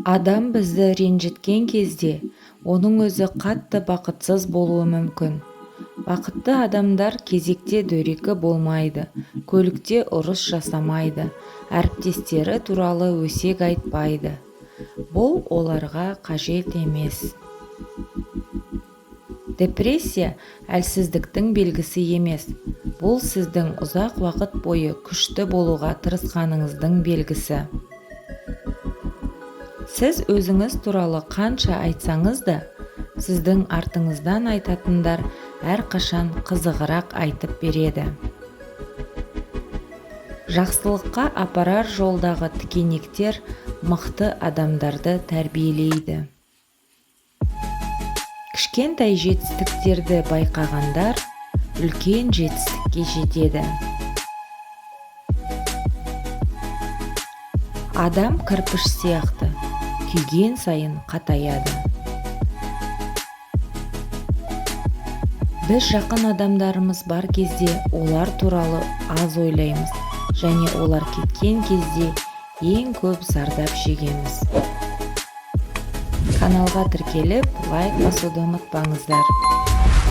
Адам бізді ренжіткен кезде оның өзі қатты бақытсыз болуы мүмкін. Бақытты адамдар кезекте дөрекі болмайды, көлікте ұрыс жасамайды, әріптестері туралы өсек айтпайды. Бұл оларға қажет емес. Депрессия әлсіздіктің белгісі емес. Бұл сіздің ұзақ уақыт бойы күшті болуға тырысқаныңыздың белгісі. Сіз өзіңіз туралы қанша айтсаңыз да, сіздің артыңыздан айтатындар әрқашан қызығырақ айтып береді. Жақсылыққа апарар жолдағы тікенектер мықты адамдарды тәрбиелейді. Кішкентай жетістіктерді байқағандар үлкен жетістікке жетеді. Адам кірпіш сияқты, күйген сайын қатаяды. Біз жақын адамдарымыз бар кезде олар туралы аз ойлаймыз, және олар кеткен кезде ең көп зардап шегеміз. Каналға тіркеліп, лайк басуды ұмытпаңыздар.